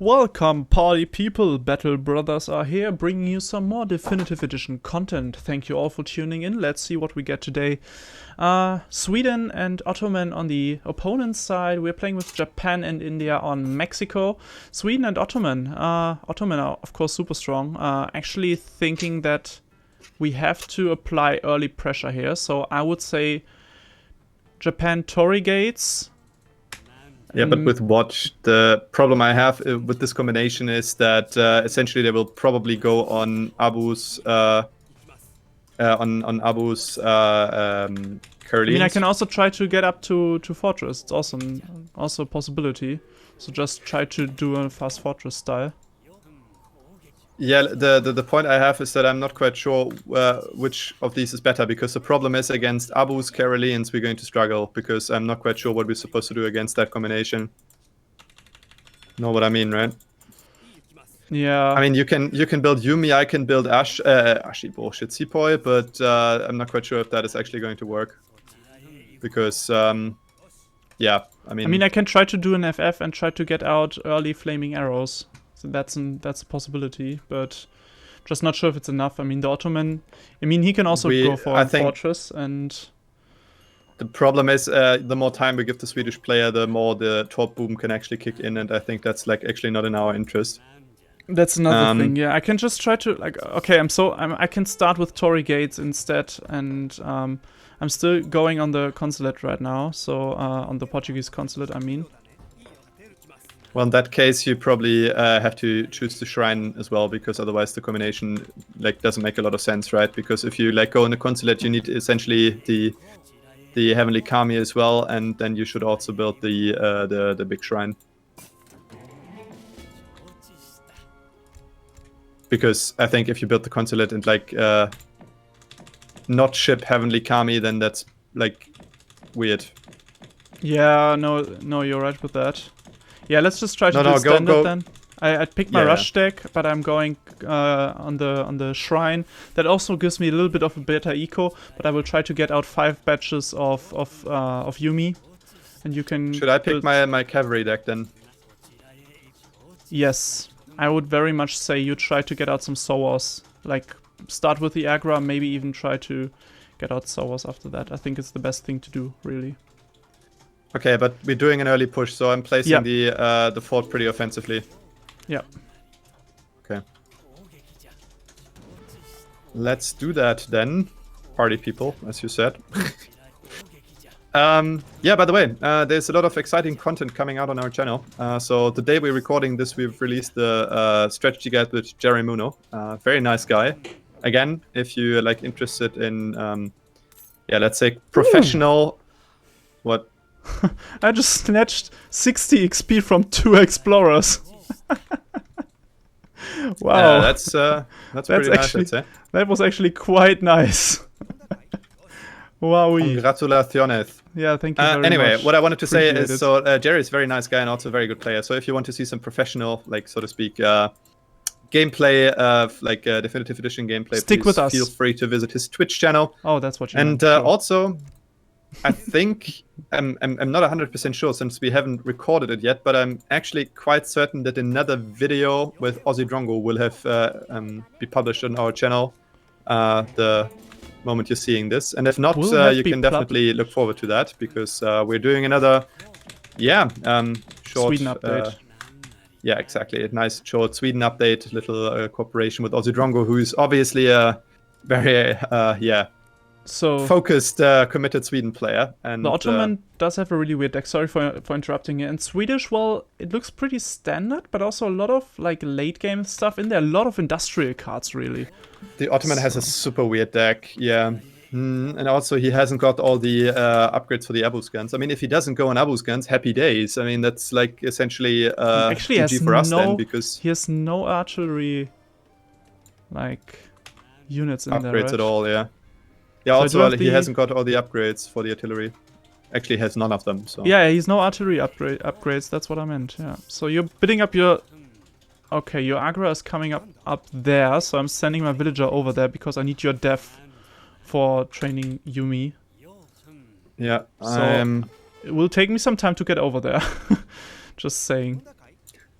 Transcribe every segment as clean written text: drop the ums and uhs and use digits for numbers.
Welcome, party people! Battle Brothers are here, bringing you some more Definitive Edition content. Thank you all for tuning in. Let's see what we get today. Sweden and Ottoman on the opponent's side. We're playing with Japan and India on Mexico. Sweden and Ottoman. Ottoman are, of course, super strong. Actually thinking that we have to apply early pressure here. So I would say Japan Torii gates. Yeah, but with what? The problem I have with this combination is that essentially they will probably go on Abu's I mean, I can also try to get up to Fortress. It's awesome, also a possibility. So just try to do a fast Fortress style. Yeah, the point I have is that I'm not quite sure which of these is better, because the problem is against Abu's Caroleans we're going to struggle, because I'm not quite sure what we're supposed to do against that combination. Know what I mean, right? Yeah. I mean, you can build Yumi, I can build Ashi bullshit Sepoy, but I'm not quite sure if that is actually going to work. Because, yeah, I mean, I can try to do an FF and try to get out early flaming arrows. So that's a possibility, but just not sure if it's enough. I mean, the Ottoman, he can also go for a Fortress, and the problem is the more time we give the Swedish player, the more the top boom can actually kick in, and I think that's like actually not in our interest. That's another thing. Yeah, I can just try to I can start with Torii gates instead, and I'm still going on the consulate right now. So on the Portuguese consulate, I mean. Well, in that case, you probably have to choose the shrine as well, because otherwise the combination doesn't make a lot of sense, right? Because if you go in the consulate, you need essentially the heavenly kami as well, and then you should also build the big shrine. Because I think if you build the consulate and not ship heavenly kami, then that's weird. Yeah, no, you're right with that. Yeah, let's just try to do standard then. I picked my rush deck, but I'm going on the shrine. That also gives me a little bit of a better eco, but I will try to get out 5 batches of Yumi, and you can. Should I pick my cavalry deck then? Yes, I would very much say you try to get out some Sowars. Start with the Agra, maybe even try to get out Sowars after that. I think it's the best thing to do, really. Okay, but we're doing an early push, so I'm placing the fort pretty offensively. Yeah. Okay. Let's do that then, party people, as you said. Yeah, by the way, there's a lot of exciting content coming out on our channel. So the day we're recording this, we've released the strategy guide with Jerry Muno. Very nice guy. Again, if you're interested in, let's say professional. What? I just snatched 60 XP from 2 explorers. Wow. Yeah, that's pretty nice, I'd say. That was actually quite nice. Wow. Congratulaciones. Yeah, thank you very much. Anyway, what I wanted to say is, Jerry is a very nice guy and also a very good player. So if you want to see some professional, so to speak, gameplay, Definitive Edition gameplay, stick with us. Feel free to visit his Twitch channel. Oh, that's what you meant. Sure. Also, I think I'm not 100% sure since we haven't recorded it yet, but I'm actually quite certain that another video with Ozzy Drongo will have be published on our channel the moment you're seeing this. And if not, you can definitely look forward to that, because we're doing another short Sweden update. Yeah, exactly. A nice short Sweden update, little cooperation with Ozzy Drongo, who is obviously a very focused, committed Sweden player. And the Ottoman does have a really weird deck. Sorry for interrupting you. And Swedish, well, it looks pretty standard, but also a lot of late game stuff in there. A lot of industrial cards, really. The Ottoman has a super weird deck, yeah. And also he hasn't got all the upgrades for the Abu's guns. I mean, if he doesn't go on Abu's guns, happy days. I mean, that's essentially GG for us then, because he has no archery units in there, right? Upgrades at all, yeah. Yeah, so also he hasn't got all the upgrades for the artillery. Actually, he has none of them. So yeah, he's no artillery upgrades. That's what I meant. Yeah. So you're bidding up your. Okay, your Agra is coming up there. So I'm sending my villager over there because I need your def for training Yumi. Yeah. So it will take me some time to get over there. Just saying.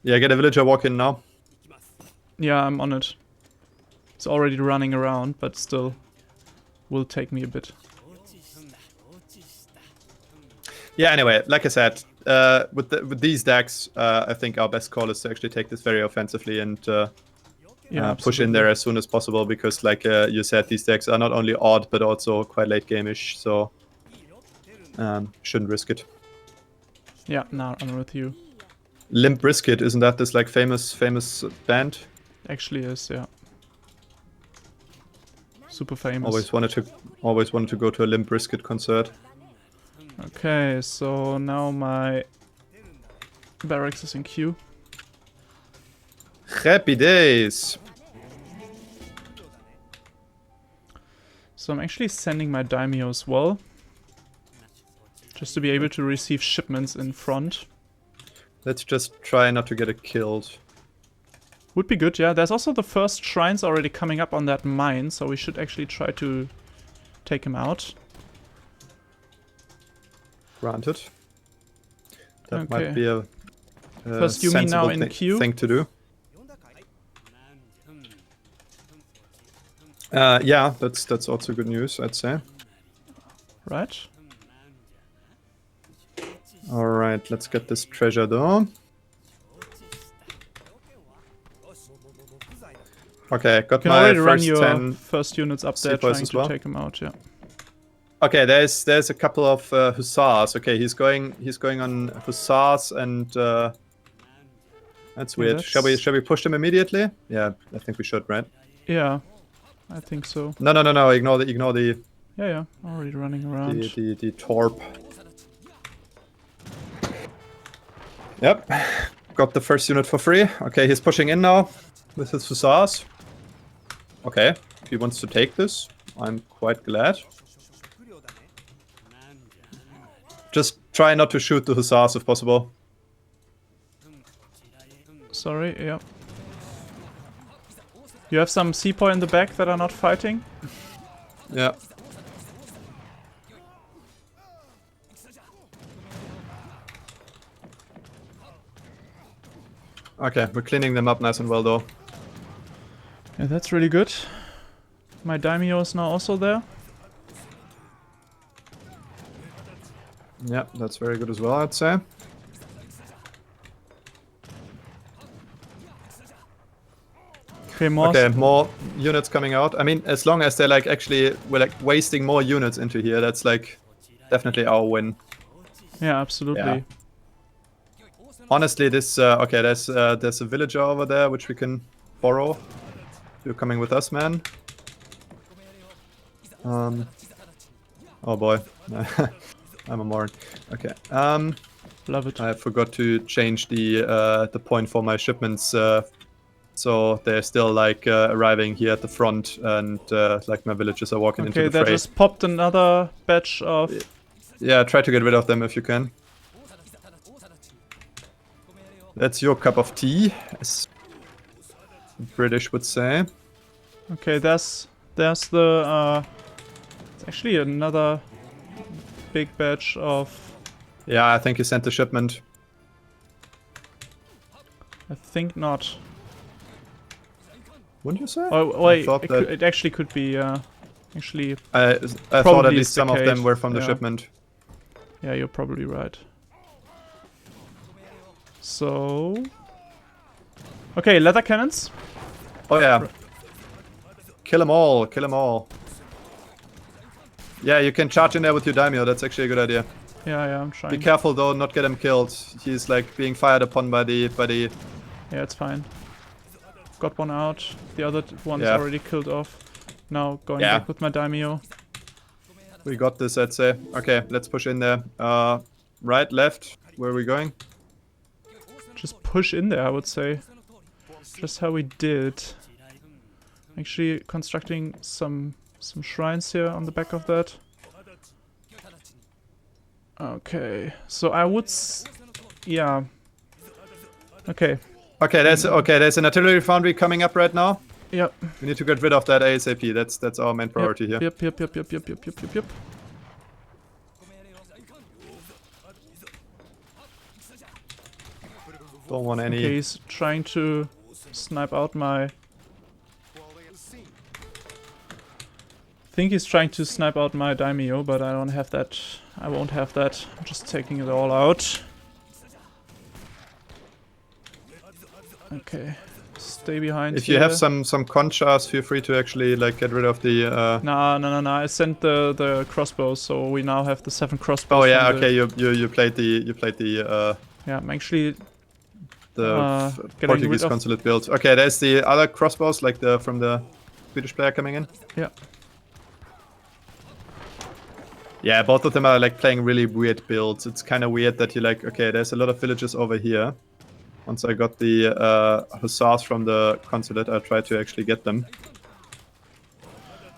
Yeah, get a villager walk in now. Yeah, I'm on it. It's already running around, but still will take me a bit. Yeah, anyway, like I said, with these decks, I think our best call is to actually take this very offensively and push in there as soon as possible, because like you said, these decks are not only odd, but also quite late game-ish, so shouldn't risk it. Yeah, now I'm with you. Limp Bizkit, isn't that this like famous band? Actually is, yeah. Super famous. Always wanted to go to a Limp Bizkit concert. Okay, so now my barracks is in queue. Happy days! So I'm actually sending my daimyo as well. Just to be able to receive shipments in front. Let's just try not to get it killed. Would be good, yeah. There's also the first shrines already coming up on that mine, so we should actually try to take him out. Granted. That Okay. might be a First Yumi now in queue. thing to do. Yeah, that's also good news, I'd say. Right. Alright, let's get this treasure though. Okay, got You can my already run first your 10 first units up there sepoys trying as to well. take him out, yeah. Okay, there's a couple of hussars. Okay, he's going on hussars, and that's weird. Shall we push them immediately? Yeah, I think we should, right? Yeah, I think so. No. Ignore the Yeah, already running around. the torp. Yep, got the first unit for free. Okay, he's pushing in now with his hussars. Okay, if he wants to take this, I'm quite glad. Just try not to shoot the hussars if possible. Sorry, yeah. You have some sepoy in the back that are not fighting? Yeah. Okay, we're cleaning them up nice and well though. Yeah, that's really good. My daimyo is now also there. Yeah, that's very good as well, I'd say. Okay, more units coming out. I mean, as long as they're like actually we're like wasting more units into here, that's like definitely our win. Yeah, absolutely. Yeah. Honestly, this okay. There's a villager over there which we can borrow. You're coming with us, man. Oh boy, I'm a moron. Okay. Love it. I forgot to change the point for my shipments. So they're still like arriving here at the front, and like my villagers are walking into the fray. Okay, they just popped another batch of... Yeah, try to get rid of them if you can. That's your cup of tea, as British would say. Okay, there's the... it's actually another big batch of... Yeah, I think you sent the shipment. I think not. Wouldn't you say? Oh wait, it it actually could be. Actually, I thought at least some of them were from the shipment. Yeah, you're probably right. So, okay, leather cannons. Oh yeah. Kill them all. Kill them all. Yeah, you can charge in there with your daimyo. That's actually a good idea. Yeah, I'm trying. Be careful though, not get him killed. He's like being fired upon by the. Yeah, it's fine. Got one out. The other one's already killed off. Now going back with my daimyo. We got this, I'd say. Okay, let's push in there. Right, left. Where are we going? Just push in there, I would say. Just how we did. Actually constructing some shrines here on the back of that. Okay, so I would yeah. Okay. Okay, there's an artillery foundry coming up right now. Yep. We need to get rid of that ASAP. That's our main priority here. Yep. Don't want any. Okay, he's trying to snipe out my... I think he's trying to snipe out my daimyo, but I don't have that. I won't have that. I'm just taking it all out. Okay. Stay behind. If you have some conchas, feel free to actually like get rid of the. No. I sent the crossbows, so we now have the 7 crossbows. Oh yeah, okay. You played the. Yeah, I'm actually. The Portuguese consulate build. Okay, there's the other crossbows, like from the Swedish player coming in. Yeah. Yeah, both of them are like playing really weird builds. It's kind of weird that you're like, okay, there's a lot of villages over here. Once I got the hussars from the consulate, I tried to actually get them.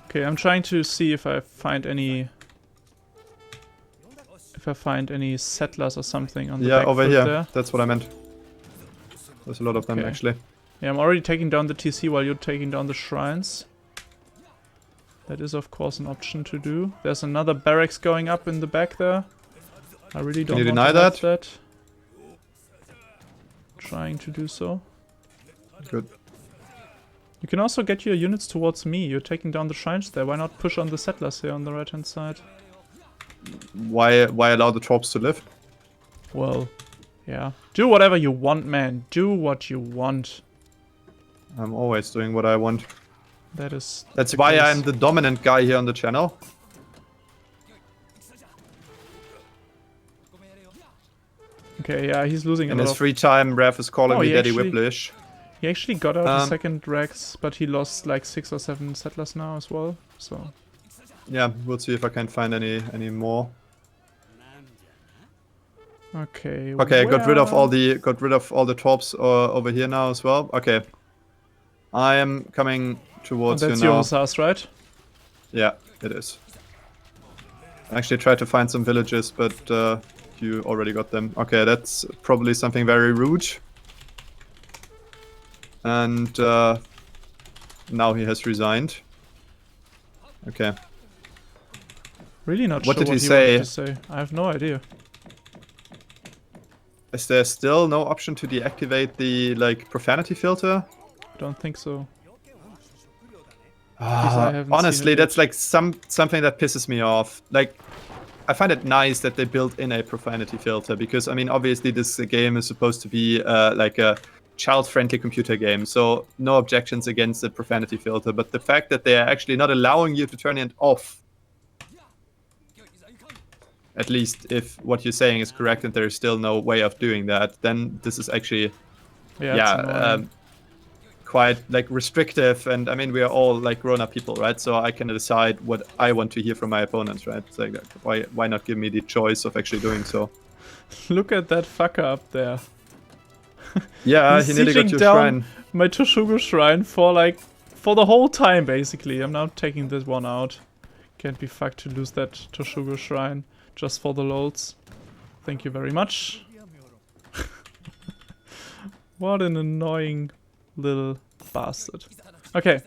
Okay, I'm trying to see if I find any... settlers or something on the back over here. There. That's what I meant. There's a lot of them actually. Yeah, I'm already taking down the TC while you're taking down the shrines. That is of course an option to do. There's another barracks going up in the back there. I really don't want to have that. Trying to do so. Good. You can also get your units towards me. You're taking down the shrines there. Why not push on the settlers here on the right hand side? Why allow the troops to live? Well, yeah. Do whatever you want, man. Do what you want. I'm always doing what I want. That's why I'm the dominant guy here on the channel. Okay, yeah, he's losing a lot. In his free time, Rev is calling me Daddy Whiplish. He actually got out the second Rex, but he lost like 6 or 7 settlers now as well. So yeah, we'll see if I can find any more. Okay. Okay, got rid of all the torps over here now as well. Okay, I am coming towards you now. That's your hussars, right? Yeah, it is. I actually tried to find some villages, but you already got them. Okay, that's probably something very rude. And now he has resigned. Okay. Really not what sure did what he wanted to say. I have no idea. Is there still no option to deactivate the profanity filter? Don't think so. Honestly, that's like something that pisses me off. Like, I find it nice that they built in a profanity filter because, I mean, obviously this game is supposed to be like a child-friendly computer game, so no objections against the profanity filter. But the fact that they are actually not allowing you to turn it off, at least if what you're saying is correct and there is still no way of doing that, then this is actually, quite like restrictive. And I mean, we are all like grown-up people, right? So I can decide what I want to hear from my opponents, right? It's like, why not give me the choice of actually doing so? Look at that fucker up there. Yeah, he nearly got your shrine. My Toshugo shrine for the whole time, basically. I'm now taking this one out. Can't be fucked to lose that Toshugo shrine just for the lols. Thank you very much. What an annoying little bastard. Okay,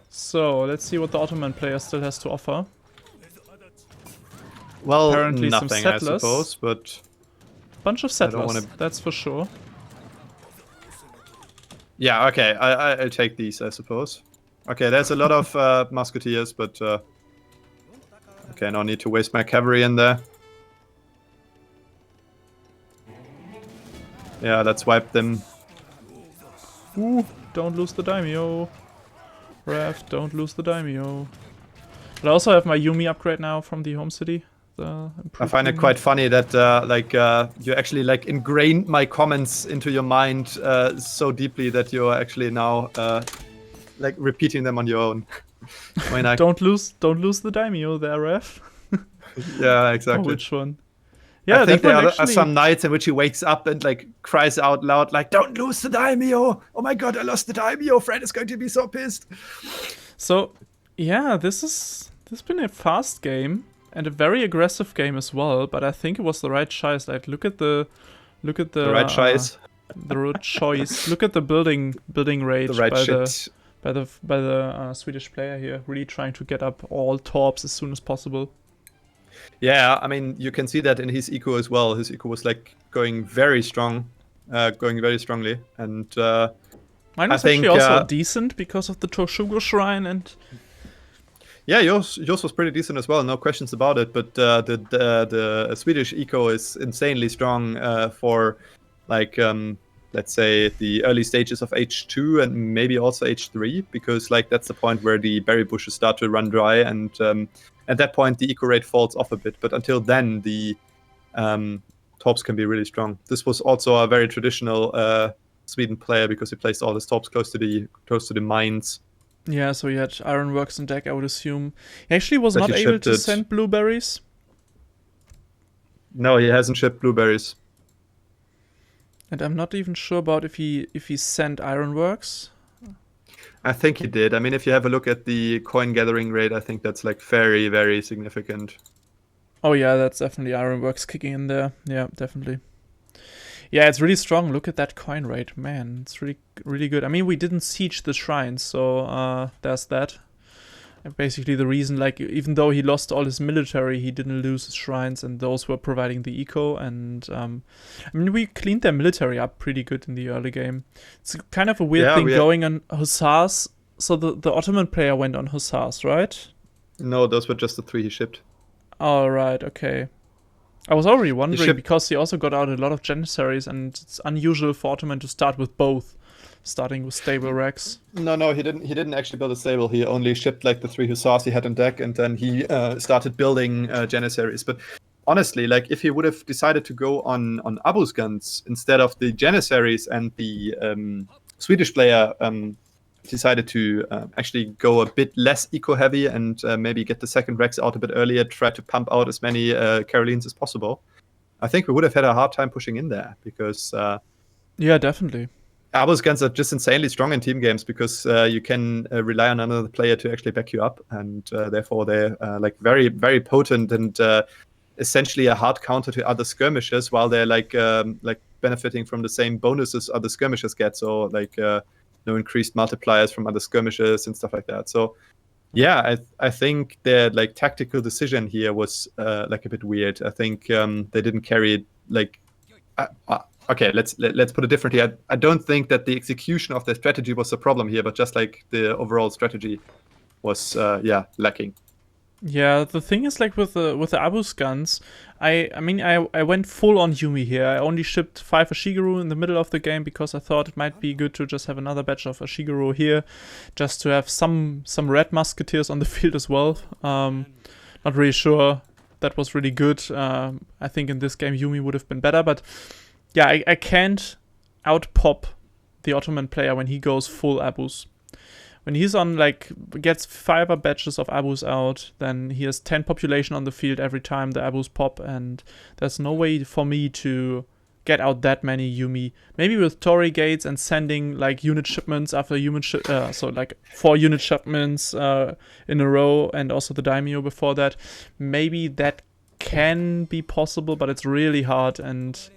so let's see what the Ottoman player still has to offer. Well, apparently nothing, some settlers. I suppose, but bunch of settlers, that's for sure. Yeah, okay, I'll take these, I suppose. Okay, there's a lot of musketeers, but okay, no need to waste my cavalry in there. Yeah, let's wipe them. Ooh, don't lose the daimyo. Rev, don't lose the daimyo. But I also have my Yumi upgrade now from the home city. I find it quite funny that you actually like ingrained my comments into your mind so deeply that you're actually now like repeating them on your own. When I don't lose the daimyo there, Rev. Yeah, exactly. Oh, which one? Yeah, I think there are some nights in which he wakes up and like cries out loud like, "Don't lose the daimyo! Oh my god, I lost the daimyo! Fred is going to be so pissed." So, yeah, this has been a fast game and a very aggressive game as well. But I think it was the right choice. Like, look at the right choice. The right choice. Look at the building rate by the Swedish player here, really trying to get up all torps as soon as possible. Yeah, I mean, you can see that in his eco as well. His eco was like going very strong. going very strongly. And Mine I was actually think, also decent because of the Toshugo Shrine and... Yeah, yours was pretty decent as well, no questions about it. But the Swedish eco is insanely strong for, like, let's say the early stages of H2 and maybe also H3, because like that's the point where the berry bushes start to run dry, and at that point the eco rate falls off a bit. But until then, the torps can be really strong. This was also a very traditional Sweden player because he placed all his torps close to the mines. Yeah, so he had ironworks in deck, I would assume. He actually was But not he able shipped to it. send blueberries. No, he hasn't shipped blueberries. And I'm not even sure about if he sent ironworks. I think he did. I mean, if you have a look at the coin gathering rate, I think that's like very, very significant. Oh yeah, that's definitely ironworks kicking in there. Yeah, definitely. Yeah, it's really strong. Look at that coin rate, man. It's really, really good. I mean, we didn't siege the shrines, so there's that. And basically, the reason, like, even though he lost all his military, he didn't lose his shrines, and those were providing the eco. And I mean, we cleaned their military up pretty good in the early game. It's kind of a weird thing going on hussars. So the Ottoman player went on hussars, right? No, those were just the 3 he shipped. Oh, right, okay. I was already wondering because he also got out a lot of Janissaries, and it's unusual for Ottoman to start with both, starting with stable Rex. No, he didn't. He didn't actually build a stable. He only shipped like the 3 hussars he had in deck, and then he started building Janissaries. But honestly, like if he would have decided to go on Abus guns instead of the Janissaries, and the Swedish player decided to actually go a bit less eco-heavy and maybe get the second Rex out a bit earlier, try to pump out as many Carolines as possible, I think we would have had a hard time pushing in there, because yeah, definitely. Abus guns are just insanely strong in team games, because you can rely on another player to actually back you up, and therefore they're like very, very potent and essentially a hard counter to other skirmishers, while they're like benefiting from the same bonuses other skirmishers get. So like no increased multipliers from other skirmishers and stuff like that. So yeah, I think their like tactical decision here was like a bit weird. I think they didn't carry it like. Okay, let's put it differently. I don't think that the execution of their strategy was the problem here, but just like the overall strategy was lacking. Yeah, the thing is, like with the Abus guns, I mean I went full on Yumi here. I only shipped 5 Ashigaru in the middle of the game because I thought it might be good to just have another batch of Ashigaru here, just to have some red musketeers on the field as well. Not really sure that was really good. I think in this game Yumi would have been better, but yeah, I can't outpop the Ottoman player when he goes full Abus. When he's on, like, gets 5 batches of Abus out, then he has 10 population on the field every time the Abus pop, and there's no way for me to get out that many Yumi. Maybe with Torii gates and sending, like, unit shipments after so, like, 4 unit shipments in a row, and also the Daimyo before that. Maybe that can be possible, but it's really hard, and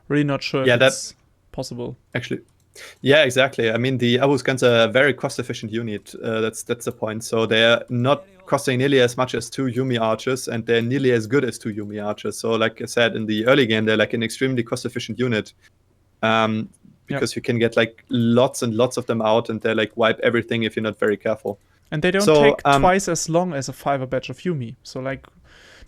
really not sure if it's possible. Actually. Yeah, exactly. I mean, the Abus guns are a very cost-efficient unit. That's the point. So they're not costing nearly as much as 2 Yumi archers, and they're nearly as good as 2 Yumi archers. So, like I said, in the early game, they're like an extremely cost-efficient unit, because you can get like lots and lots of them out, and they like wipe everything if you're not very careful. And they don't take twice as long as a 5 batch of Yumi. So, like,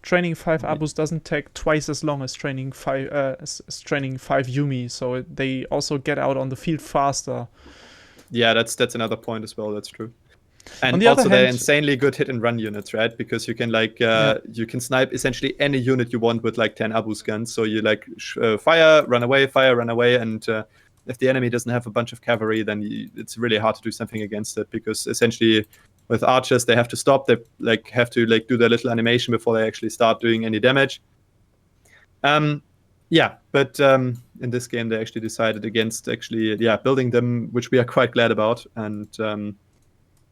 training 5 Abus doesn't take twice as long as training 5 Yumi, so they also get out on the field faster. Yeah, that's another point as well. That's true. And on the also, other they're hand, insanely good hit and run units, right? Because you can like you can snipe essentially any unit you want with like 10 Abus guns. So you like fire, run away, and if the enemy doesn't have a bunch of cavalry, then it's really hard to do something against it, because essentially with archers they have to stop. They like have to like do their little animation before they actually start doing any damage. Yeah, but in this game they actually decided against building them, which we are quite glad about. And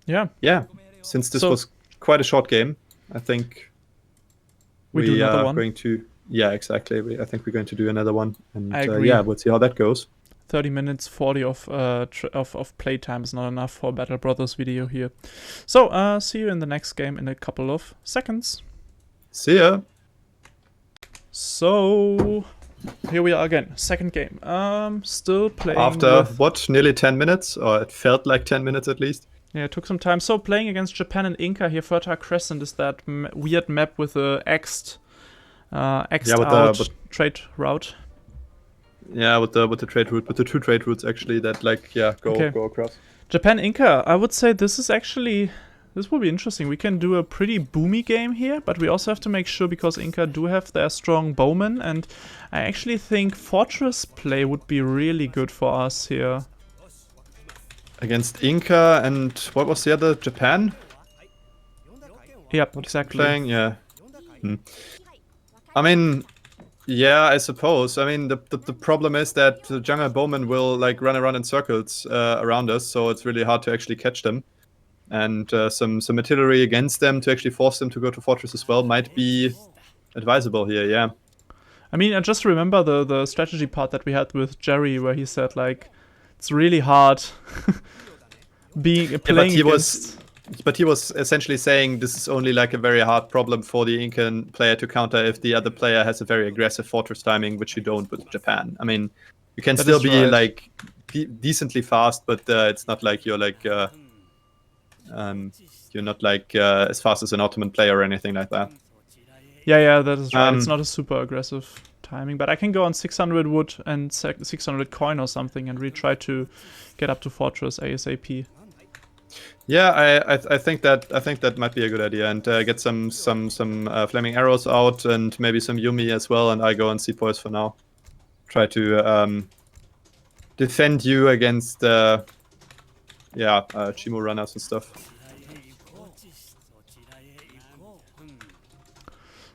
yeah, since this was quite a short game, I think we are going to exactly. I think we're going to do another one, and we'll see how that goes. 30 minutes 40 of playtime is not enough for BattleBrothers video here. So see you in the next game in a couple of seconds. See ya. So here we are again. Second game. Still playing After, with... what, nearly 10 minutes? Or it felt like 10 minutes at least. Yeah, it took some time. So playing against Japan and Inca here, Fertile Crescent is that weird map with the X'd out trade route. Yeah, with the trade route, with the 2 trade routes actually that go across. Japan Inca, I would say this will be interesting. We can do a pretty boomy game here, but we also have to make sure, because Inca do have their strong bowmen, and I actually think fortress play would be really good for us here. Against Inca and what was the other? Japan? Yep, exactly. Playing, yeah. I mean, yeah, I suppose. I mean, the problem is that the jungle bowmen will like run around in circles around us, so it's really hard to actually catch them. And some artillery against them to actually force them to go to fortress as well might be advisable here, yeah. I mean, I just remember the strategy part that we had with Jerry, where he said, like, it's really hard playing against... But he was essentially saying this is only like a very hard problem for the Incan player to counter if the other player has a very aggressive fortress timing, which you don't with Japan. I mean, you can still be like decently fast, but it's not like you're like as fast as an Ottoman player or anything like that. Yeah, that is right. It's not a super aggressive timing, but I can go on 600 wood and 600 coin or something and really try to get up to fortress ASAP. Yeah, I think that might be a good idea, and get some flaming arrows out and maybe some Yumi as well, and I go on sepoys for now. Try to defend you against Chimo runners and stuff.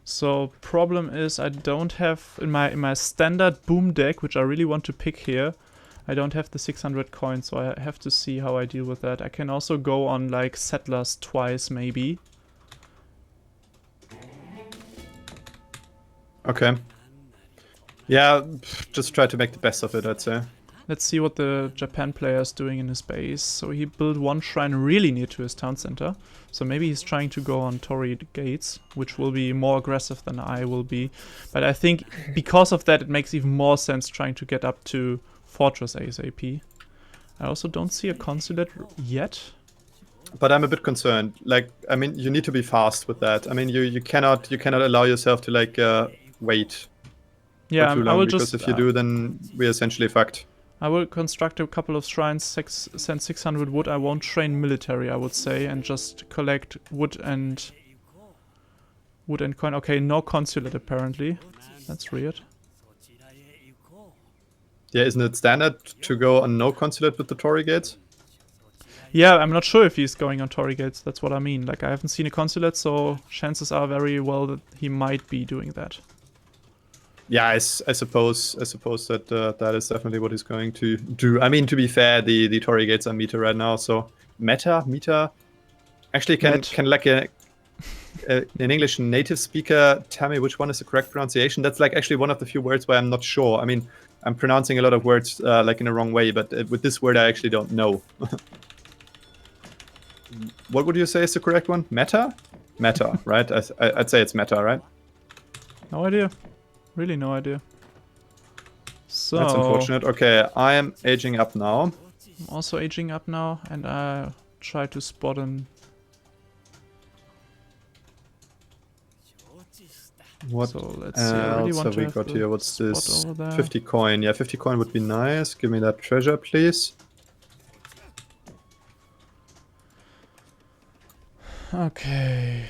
So problem is I don't have in my standard boom deck, which I really want to pick here, I don't have the 600 coins, so I have to see how I deal with that. I can also go on like settlers twice maybe. Okay. Yeah, just try to make the best of it, I'd say. Let's see what the Japan player is doing in his base. So he built one shrine really near to his town center. So maybe he's trying to go on Torii gates, which will be more aggressive than I will be. But I think because of that, it makes even more sense trying to get up to fortress ASAP. I also don't see a consulate yet. But I'm a bit concerned. Like, I mean, you need to be fast with that. I mean, you cannot allow yourself to like wait. Yeah, for too long, I will because just. If you do, then we're essentially fucked. I will construct a couple of shrines, send 600 wood. I won't train military, I would say, and just collect wood and coin. Okay, no consulate apparently. That's weird. Yeah, isn't it standard to go on no consulate with the Torii gates? Yeah, I'm not sure if he's going on Torii gates. That's what I mean. Like, I haven't seen a consulate, so chances are very well that he might be doing that. Yeah, I suppose that that is definitely what he's going to do. I mean, to be fair, the Torii gates are meta right now, so meta. Actually, can like an English native speaker tell me which one is the correct pronunciation? That's like actually one of the few words where I'm not sure. I mean, I'm pronouncing a lot of words like in the wrong way, but with this word I actually don't know. What would you say is the correct one? Meta, right? I'd say it's meta, right? No idea. Really no idea. So that's unfortunate. Okay, I am aging up now. I'm also aging up now, and I try to spot him. What so let's see. I really want have to we have got the here? What's spot this? over there. 50 coin. Yeah, 50 coin would be nice. Give me that treasure, please. Okay.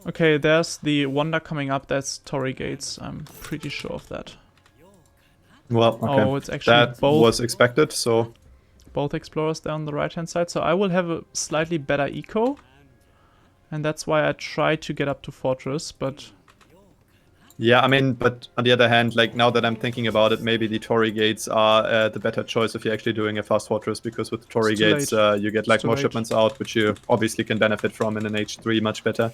Okay, there's the wonder coming up. That's Torii gates. I'm pretty sure of that. Well, okay. Oh, it's actually that both. was expected, so... Both explorers down the right-hand side. So I will have a slightly better eco. And that's why I try to get up to fortress, but... Yeah, I mean, but on the other hand, like, now that I'm thinking about it, maybe the Torii gates are the better choice if you're actually doing a fast fortress, because with the Torii gates, you get, like, more shipments out, which you obviously can benefit from in an H3 much better.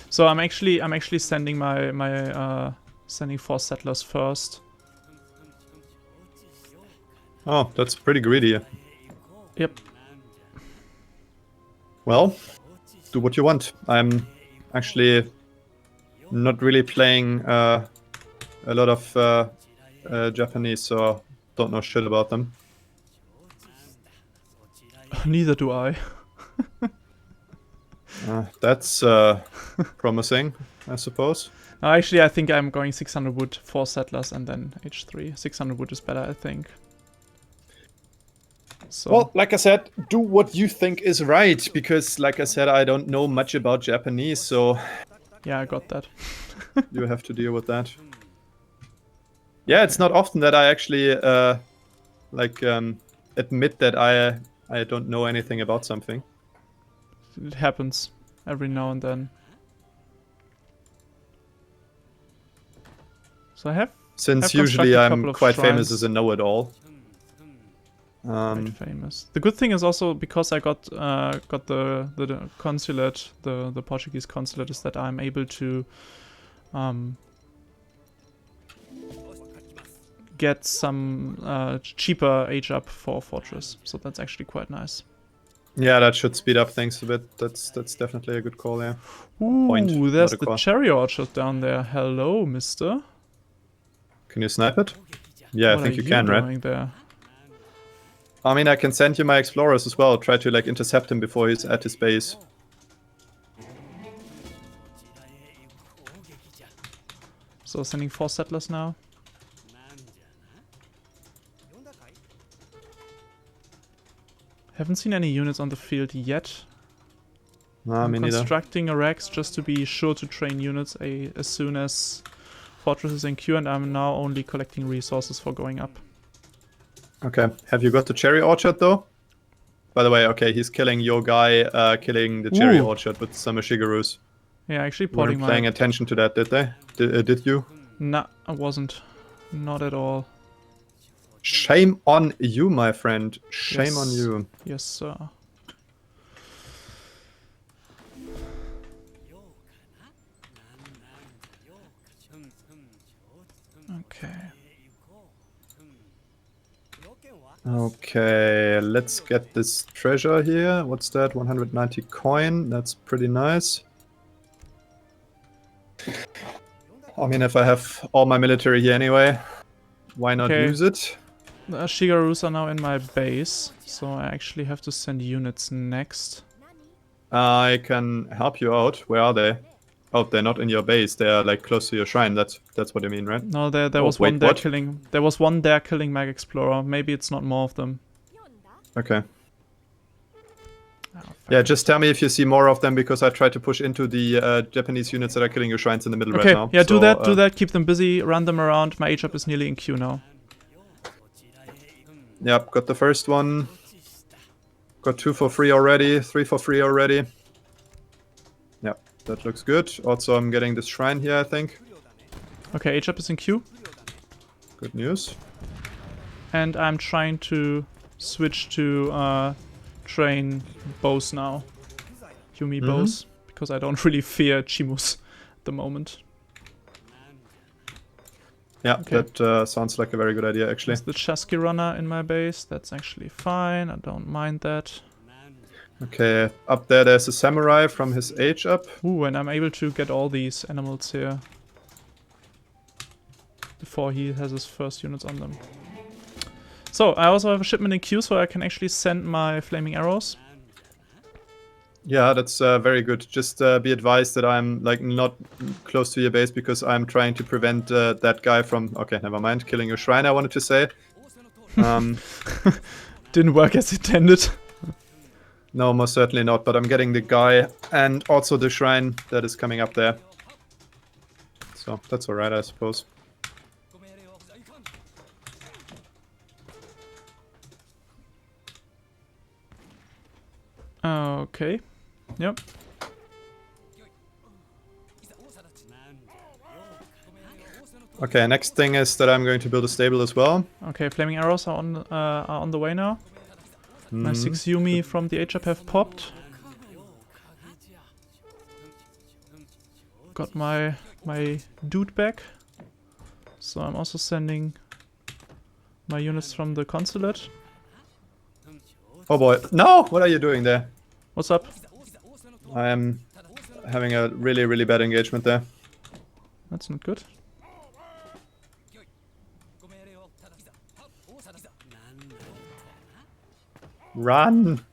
So I'm actually sending sending 4 settlers first. Oh, that's pretty greedy. Yep. Well, do what you want. I'm actually not really playing a lot of Japanese, so don't know shit about them. Neither do I. That's promising, I suppose. Actually, I think I'm going 600 wood for settlers and then H3. 600 wood is better, I think. So. Well, like I said, do what you think is right, because, like I said, I don't know much about Japanese, so... Yeah, I got that. You have to deal with that. Yeah, it's not often that I actually, admit that I don't know anything about something. It happens every now and then. So I have... Since usually I'm quite famous as a know-it-all. Quite famous. The good thing is also, because I got the consulate, the Portuguese consulate, is that I'm able to get some cheaper age up for Fortress. So that's actually quite nice. Yeah, that should speed up things a bit. That's definitely a good call, yeah. Ooh, there's the cherry orchard down there. Hello, mister. Can you snipe it? Yeah, I think you can, right? There? I mean, I can send you my explorers as well. Try to like intercept him before he's at his base. So sending 4 settlers now. Haven't seen any units on the field yet. Nah, me neither. Constructing a Rex just to be sure to train units as soon as Fortress is in queue, and I'm now only collecting resources for going up. Okay, have you got the cherry orchard though? By the way, okay, he's killing your guy, killing the cherry orchard with some Shigarus. Yeah, actually porting my... paying attention to that, did they? Did you? Nah, I wasn't. Not at all. Shame on you, my friend. Shame on you. Yes, sir. Okay. Okay, let's get this treasure here. What's that? 190 coin. That's pretty nice. I mean, if I have all my military here anyway, why not use it? The Shigarus are now in my base, so I actually have to send units next. I can help you out. Where are they? Oh, they're not in your base. They are like close to your shrine. That's what you mean, right? No, there was one there killing. There was one there killing Mag Explorer. Maybe it's not more of them. Okay. Yeah, just tell me if you see more of them, because I try to push into the Japanese units that are killing your shrines in the middle right now. Yeah, so, do that. Keep them busy. Run them around. My age up is nearly in queue now. Yep, got the first one. Got 2 for free already. 3 for free already. Yep, that looks good. Also, I'm getting this shrine here, I think. Okay, age up is in queue. Good news. And I'm trying to switch to train bows now. Yumi bows. Because I don't really fear Chimus at the moment. Yeah, that sounds like a very good idea, actually. There's the Chasqui runner in my base. That's actually fine. I don't mind that. Okay, up there's a samurai from his age up. Ooh, and I'm able to get all these animals here before he has his first units on them. So, I also have a shipment in queue, so I can actually send my flaming arrows. Yeah, that's very good. Just be advised that I'm like not close to your base, because I'm trying to prevent that guy from... Okay, never mind. Killing your shrine, I wanted to say. Didn't work as intended. No, most certainly not. But I'm getting the guy and also the shrine that is coming up there. So that's alright, I suppose. Okay. Yep. Okay, next thing is that I'm going to build a stable as well. Okay, flaming arrows are on the way now. My 6 Yumi from the HUP have popped. Got my dude back. So I'm also sending my units from the consulate. Oh boy. No! What are you doing there? What's up? I am having a really, really bad engagement there. that's not good. Run!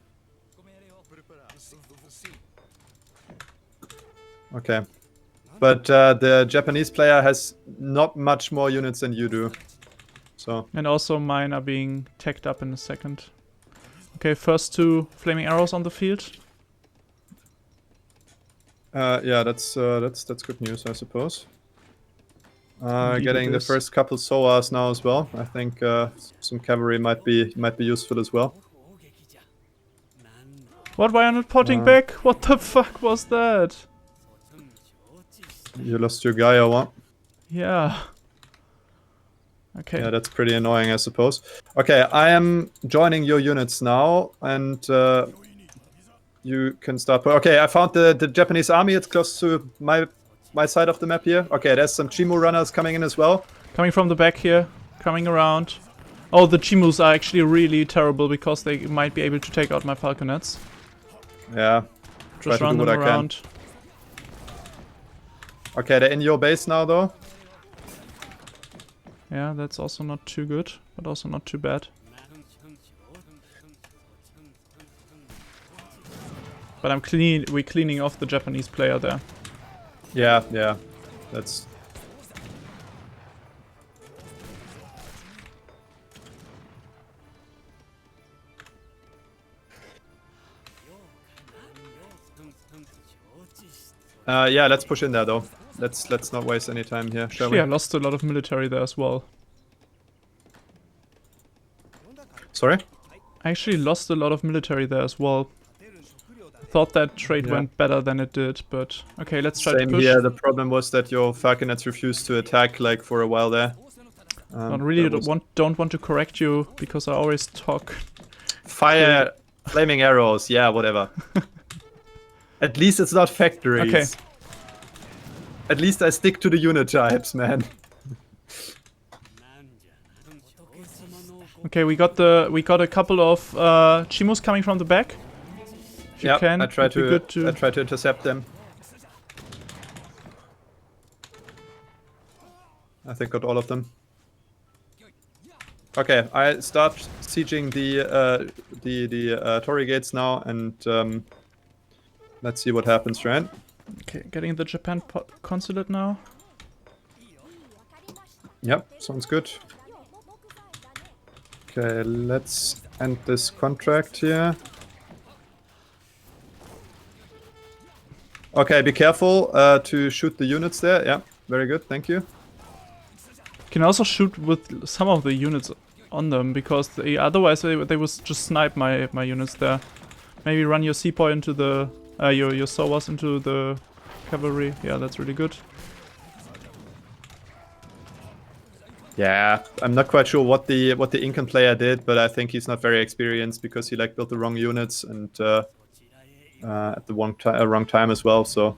Okay. But the Japanese player has not much more units than you do. So. And also mine are being tagged up in a second. Okay, first 2 flaming arrows on the field. Yeah, that's good news, I suppose. Indeed Getting it the is. first couple SOAs now as well. I think some cavalry might be useful as well. What? Why are you not potting back? What the fuck was that? You lost your guy or what? Yeah. Okay. Yeah, that's pretty annoying, I suppose. Okay, I am joining your units now, and you can start. Okay, I found the Japanese army. It's close to my side of the map here. Okay, there's some Chimu runners coming in as well. Coming from the back here. Coming around. Oh, the Chimus are actually really terrible because they might be able to take out my falconets. Yeah. Just run them around. Okay, they're in your base now, though. Yeah, that's also not too good, but also not too bad. But we're cleaning off the Japanese player there. Yeah, yeah. That's... yeah, let's push in there, though. Let's not waste any time here, shall we? Yeah, I lost a lot of military there as well. Sorry? I actually lost a lot of military there as well. Thought that trade went better than it did, but okay, let's try to push. Here, the problem was that your falconets refused to attack like for a while there. I really don't want to correct you because I always talk. Fire flaming arrows, yeah, whatever. At least it's not factories. Okay. At least I stick to the unit types, man. Okay, we got a couple of Chimus coming from the back. Yeah, I try to intercept them. I think got all of them. Okay, I start sieging the Torii gates now, and let's see what happens, right? Okay, getting the Japan consulate now. Yep, sounds good. Okay, let's end this contract here. Okay, be careful to shoot the units there. Yeah, very good, thank you. You can also shoot with some of the units on them, because otherwise they would just snipe my units there. Maybe run your sepoy into the your SOAs into the cavalry. Yeah, that's really good. Yeah, I'm not quite sure what the Incan player did, but I think he's not very experienced because he like built the wrong units and at the wrong time as well. So.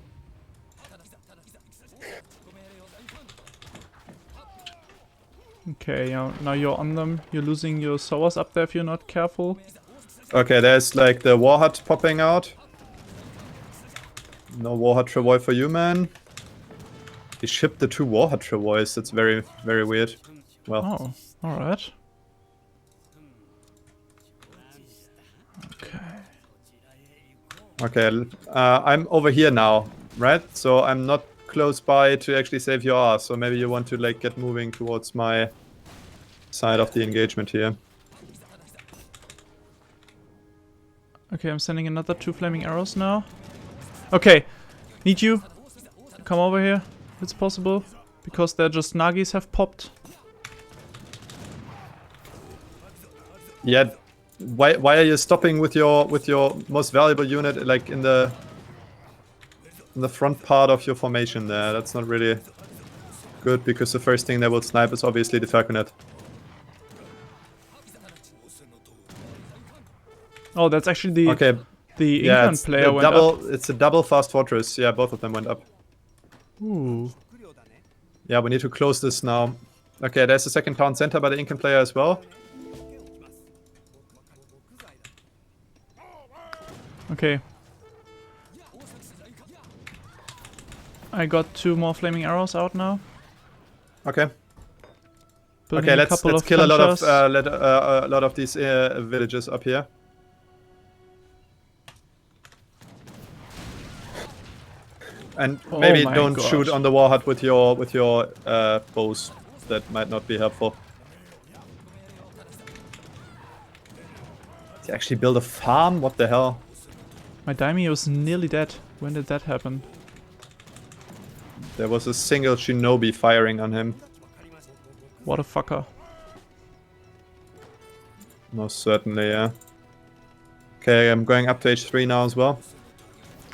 Okay, now you're on them. You're losing your SOAs up there if you're not careful. Okay, there's like the war hut popping out. No war hut travois for you, man. He shipped the 2 war hut travois. That's very, very weird. Well. Oh, alright. Okay. Okay, I'm over here now, right? So I'm not close by to actually save your ass. So maybe you want to like get moving towards my side of the engagement here. Okay, I'm sending another 2 flaming arrows now. Okay, need you to come over here if it's possible, because they're just Nagis have popped. Yeah, why are you stopping with your most valuable unit like in the front part of your formation there? That's not really good, because the first thing they will snipe is obviously the falconet. Oh, that's actually the the yeah, Incan player went up. It's a double fast fortress. Yeah, both of them went up. Ooh. Yeah, we need to close this now. Okay, there's a second town center by the Incan player as well. Okay. I got 2 more flaming arrows out now. Okay. Building Okay, a let's couple of kill a punchers. lot of these villages up here. And maybe don't shoot on the war hut with your bows. That might not be helpful. To actually build a farm? What the hell? My daimyo's nearly dead. When did that happen? There was a single shinobi firing on him. What a fucker. Most certainly, yeah. Okay, I'm going up to H3 now as well.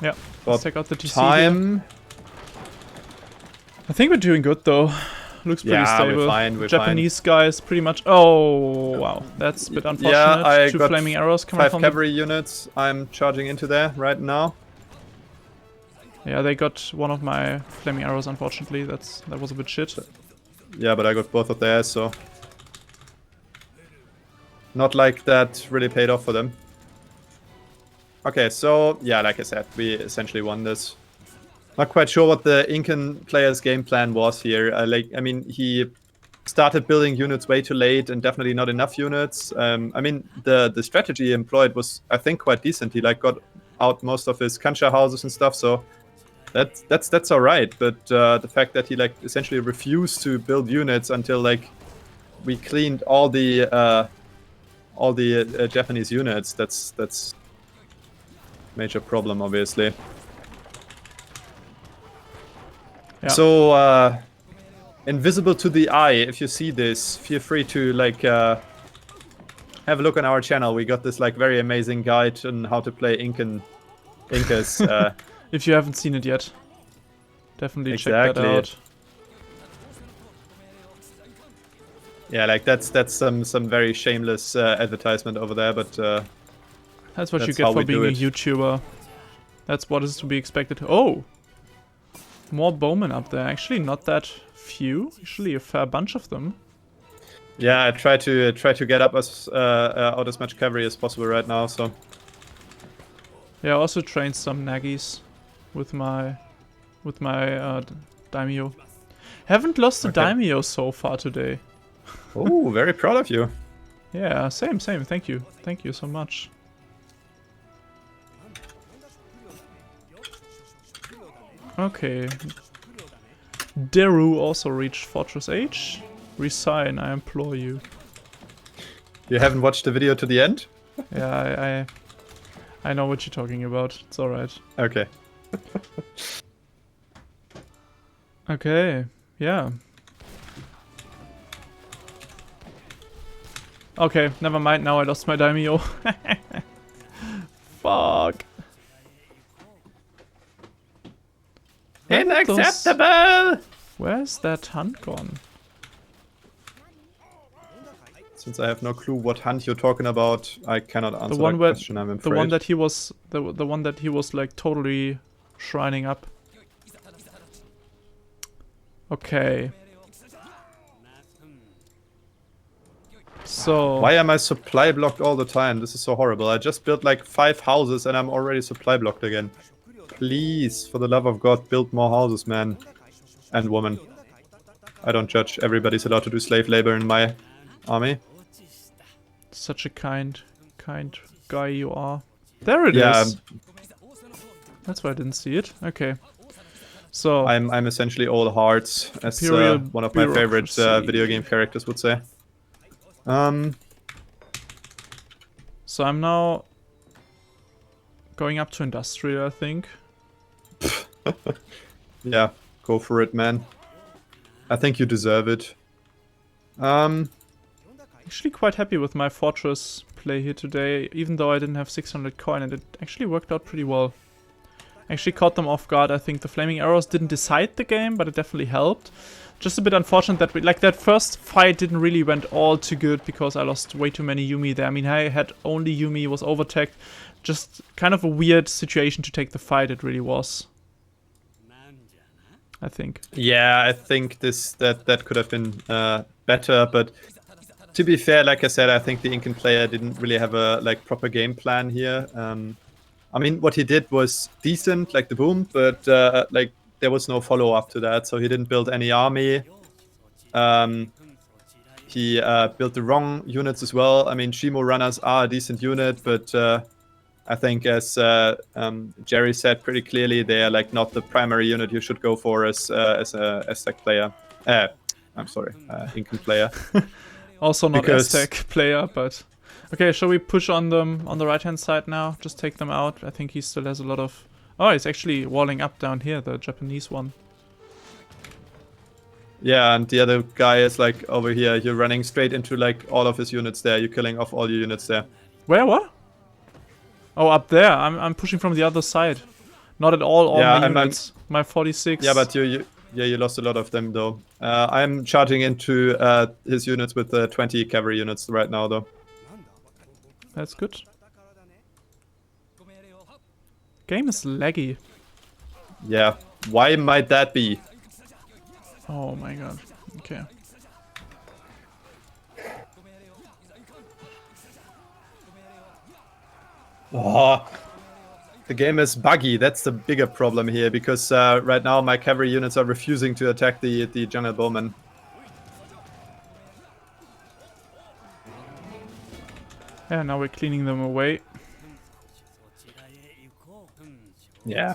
Yeah, let's take out the TC time. Here. I think we're doing good though. Looks pretty stable. We're fine, Japanese guys pretty much... Oh, wow. That's a bit unfortunate. Yeah, I 2 got flaming arrows coming 5 cavalry units. I'm charging into there right now. Yeah, they got one of my flaming arrows, unfortunately. That was a bit shit. Yeah, but I got both of theirs, so... Not like that really paid off for them. Okay, so, yeah, like I said, we essentially won this. Not quite sure what the Incan player's game plan was here. I mean, he started building units way too late and definitely not enough units. I mean, the strategy he employed was, I think, quite decent. He like got out most of his Kansha houses and stuff, so that's all right. But the fact that he like essentially refused to build units until like we cleaned all the Japanese units, that's major problem, obviously. Yeah. So, invisible to the eye, if you see this, feel free to, like, have a look on our channel. We got this, like, very amazing guide on how to play Incas. If you haven't seen it yet, definitely check that out. Yeah, like, that's some very shameless advertisement over there, but... that's what you get for being a YouTuber. That's what is to be expected. Oh! More bowmen up there. Actually, not that few. Actually, a fair bunch of them. Yeah, I try to get up out as much cavalry as possible right now. So. Yeah, I also trained some naggies with my daimyo. Haven't lost a daimyo so far today. Oh, very proud of you. Yeah, same. Thank you so much. Okay. Deru also reached Fortress H. Resign, I implore you. You haven't watched the video to the end? Yeah, I know what you're talking about. It's alright. Okay. Okay, yeah. Okay, never mind, now I lost my daimyo. Fuck. Unacceptable! Where's that hunt gone? Since I have no clue what hunt you're talking about, I cannot answer that question, I'm afraid. The one that he was like totally shrining up. Okay. So... Why am I supply blocked all the time? This is so horrible. I just built like 5 houses and I'm already supply blocked again. Please, for the love of God, build more houses, man. And woman. I don't judge. Everybody's allowed to do slave labor in my army. Such a kind guy you are. There it is. That's why I didn't see it. Okay. So I'm essentially all hearts, as one of my favorite video game characters would say. So I'm now going up to industrial, I think. Yeah, go for it, man. I think you deserve it. Actually quite happy with my fortress play here today, even though I didn't have 600 coin, and it actually worked out pretty well. Actually caught them off guard. I think the flaming arrows didn't decide the game, but it definitely helped. Just a bit unfortunate that that first fight didn't really went all too good because I lost way too many Yuumi there. I mean, I had only Yuumi, was overtech. Just kind of a weird situation to take the fight, it really was. I think. Yeah, I think that could have been better, but to be fair, like I said, I think the Incan player didn't really have a proper game plan here. I mean, what he did was decent, like the boom, but there was no follow-up to that, so he didn't build any army. He built the wrong units as well. I mean, Shimo runners are a decent unit, but I think as Jerry said pretty clearly, they are like not the primary unit you should go for as a Aztec player. I'm sorry, Incan player. Also not Aztec player, but... Okay, shall we push on them on the right-hand side now? Just take them out. I think he still has a lot of... Oh, he's actually walling up down here, the Japanese one. Yeah, and the other guy is like over here. You're running straight into like all of his units there. You're killing off all your units there. Where? What? Oh, up there. I'm pushing from the other side. Not at all my units. My 46. Yeah, but you lost a lot of them though. I'm charging into his units with 20 cavalry units right now though. That's good. Game is laggy. Yeah. Why might that be? Oh my god. Okay. Oh, the game is buggy. That's the bigger problem here because right now my cavalry units are refusing to attack the general bowman. Yeah, now we're cleaning them away. Yeah.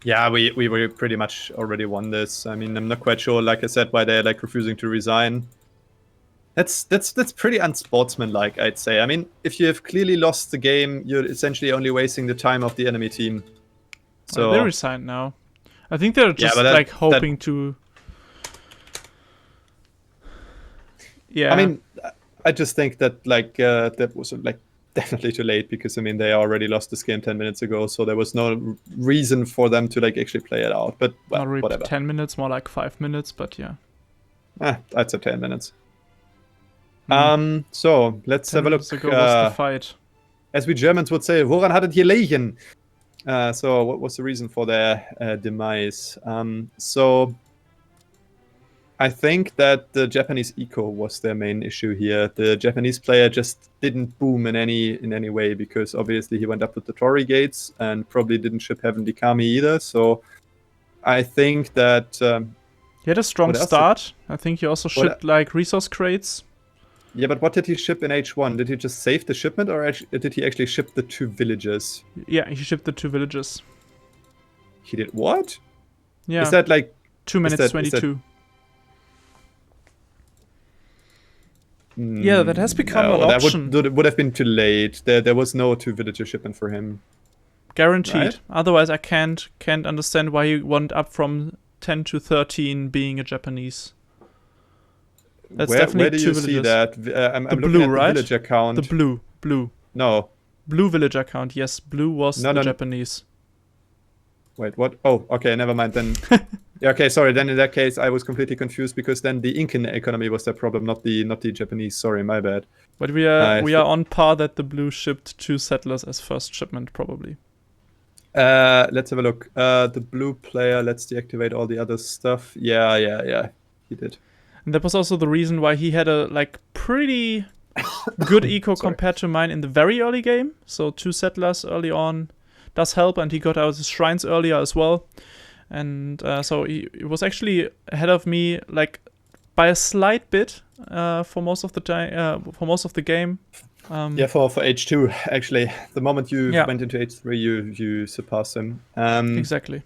Yeah, we pretty much already won this. I mean, I'm not quite sure, like I said, why they're like refusing to resign. That's pretty unsportsmanlike, I'd say. I mean, if you have clearly lost the game, you're essentially only wasting the time of the enemy team. So they resigned now. I think they're just like hoping to. Yeah. I mean, I just think that like that was like definitely too late because I mean they already lost this game 10 minutes ago, so there was no reason for them to like actually play it out. But well, not really whatever. 10 minutes, more like 5 minutes, but yeah. I'd say 10 minutes. So let's have a look. Ago was the fight. As we Germans would say, woran hat es gelegen? So what was the reason for their demise? So I think that the Japanese eco was their main issue here. The Japanese player just didn't boom in any way because obviously he went up with the Torii gates and probably didn't ship Heavenly Kami either. So I think that he had a strong start. I think he also shipped like resource crates. Yeah, but what did he ship in H1? Did he just save the shipment or did he actually ship the 2 villages? Yeah, he shipped the 2 villages. He did what? Yeah. Is that like 2 minutes 22? Yeah, that has become an option. That would have been too late. There was no 2 villager shipment for him. Guaranteed. Right? Otherwise, I can't understand why you went up from 10 to 13 being a Japanese. That's definitely where do you 2 see villages. that? I'm the looking blue, at the right? villager count. The blue. No. Blue villager count. Yes, blue was the Japanese. Wait, what? Oh, okay, never mind then. Yeah, okay, sorry. Then in that case, I was completely confused because then the Incan economy was their problem, not the Japanese. Sorry, my bad. But we are on par that the blue shipped 2 settlers as first shipment probably. Let's have a look. The blue player. Let's deactivate all the other stuff. Yeah. He did. And that was also the reason why he had a like pretty good eco compared to mine in the very early game. So 2 settlers early on does help, and he got out his shrines earlier as well. And so he was actually ahead of me like by a slight bit for most of the time, for most of the game. Yeah, for H2 actually, the moment you went into H3, you surpassed him. Exactly.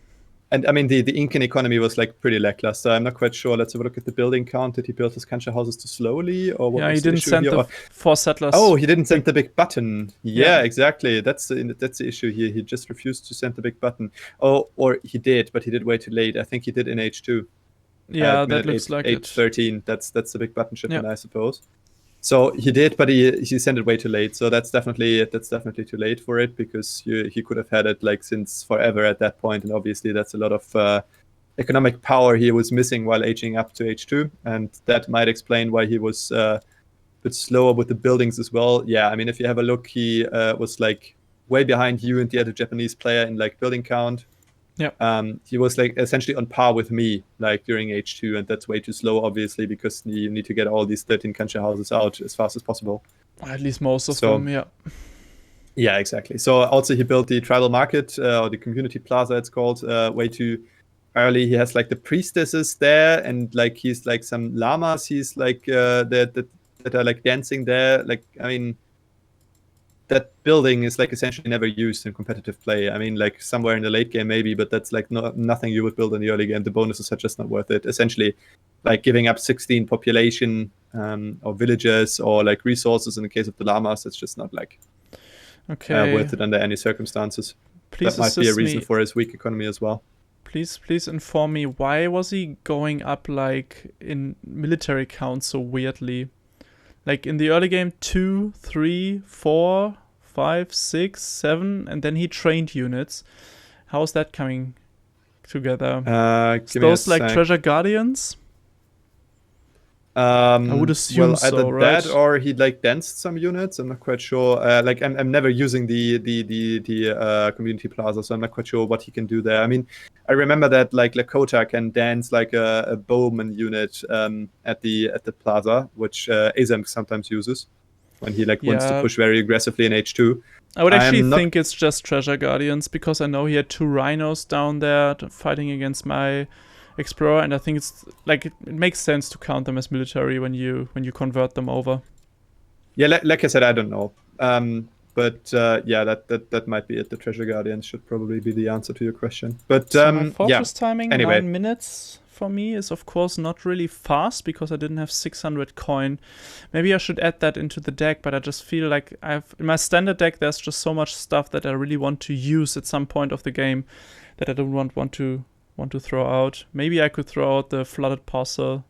And I mean, the Incan economy was like pretty lackluster. I'm not quite sure. Let's have a look at the building count. Did he build his country houses too slowly, or what? Yeah, was he didn't send the 4 settlers. Oh, he didn't send the big button. Yeah, exactly. That's the issue here. He just refused to send the big button. Oh, or he did, but he did way too late. I think he did in H2. Yeah, that looks like it. 8:13. That's the big button shipment, I suppose. So he did, but he sent it way too late. So that's definitely too late for it because he could have had it like since forever at that point, and obviously that's a lot of economic power he was missing while aging up to H2, and that might explain why he was a bit slower with the buildings as well. Yeah, I mean if you have a look, he was like way behind you and the other Japanese player in like building count. Yeah. He was like essentially on par with me like during H2, and that's way too slow obviously because you need to get all these 13 country houses out as fast as possible. At least most of them, yeah. Yeah, exactly. So also he built the tribal market or the community plaza it's called way too early he has like the priestesses there, and like he's like some llamas. He's like that are like dancing there. Like I mean, that building is like essentially never used in competitive play. I mean, like somewhere in the late game maybe, but that's like nothing you would build in the early game. The bonuses are just not worth it. Essentially, like giving up 16 population or villages or like resources in the case of the llamas, it's just not like worth it under any circumstances. Please that might be a reason me. for his weak economy as well. Please inform me, why was he going up like in military count so weirdly? Like in the early game, 2, 3, 4, 5, 6, 7, and then he trained units. How's that coming together? Those like treasure guardians? I would assume well, either so, right? that or he like danced some units. I'm not quite sure. Like I'm never using the community plaza, so I'm not quite sure what he can do there. I mean, I remember that like Lakota can dance like a bowman unit at the plaza, which Azem sometimes uses when he like wants to push very aggressively in H2. I would actually think it's just treasure guardians, because I know he had 2 rhinos down there fighting against my explorer, and I think it's like it makes sense to count them as military when you convert them over. Yeah, like I said, I don't know. But yeah, that might be it. The treasure guardians should probably be the answer to your question. But so my fortress timing, anyway. 9 minutes for me is of course not really fast, because I didn't have 600 coin. Maybe I should add that into the deck, but I just feel like in my standard deck there's just so much stuff that I really want to use at some point of the game that I don't want to throw out. Maybe I could throw out the flooded parcel.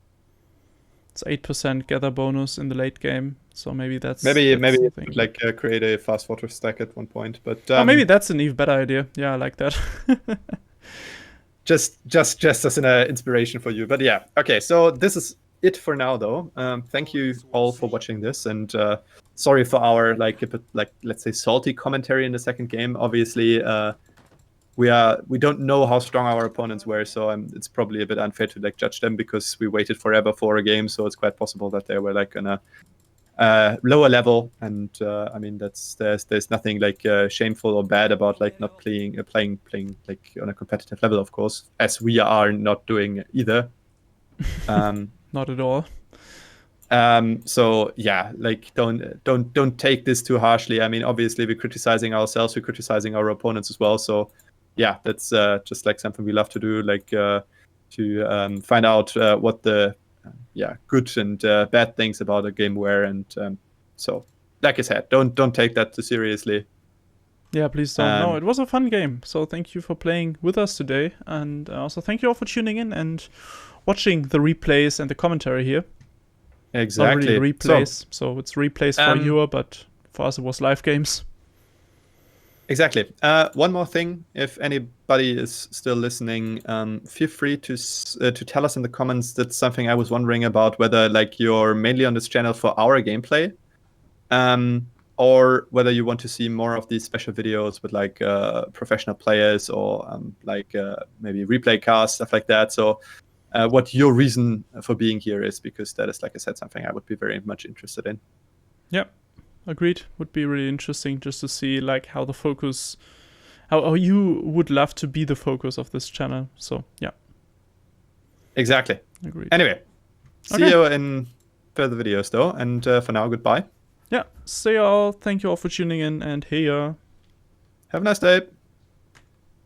It's 8% gather bonus in the late game, so maybe that's maybe like create a fast fortress stack at one point. But maybe that's an even better idea. Yeah, I like that. just as an inspiration for you. But yeah, okay. So this is it for now, though. Thank you all for watching this, and sorry for our like let's say salty commentary in the second game. Obviously, we don't know how strong our opponents were, so it's probably a bit unfair to like judge them, because we waited forever for a game. So it's quite possible that they were like on a lower level, and I mean there's nothing like shameful or bad about like not playing like on a competitive level, of course, as we are not doing either. Not at all. So yeah, like don't take this too harshly. I mean, obviously we're criticizing ourselves, we're criticizing our opponents as well. So yeah, that's just like something we love to do, like to find out what the good and bad things about a game were, and so like I said, don't take that too seriously. Yeah, please don't. No, it was a fun game, so thank you for playing with us today, and also thank you all for tuning in and watching the replays and the commentary here. Exactly. Not really replays, so it's replays for you, but for us it was live games. Exactly. One more thing, if anybody is still listening, feel free to tell us in the comments. That's something I was wondering about, whether like you're mainly on this channel for our gameplay, or whether you want to see more of these special videos with like professional players, or like maybe replay casts, stuff like that. So what your reason for being here is, because that is, like I said, something I would be very much interested in. Yep. Agreed. Would be really interesting just to see like how the focus, how you would love to be the focus of this channel. So yeah. Exactly. Agreed. Anyway, see you in further videos though, and for now, goodbye. Yeah. See you all. Thank you all for tuning in, and hey ya. Have a nice day.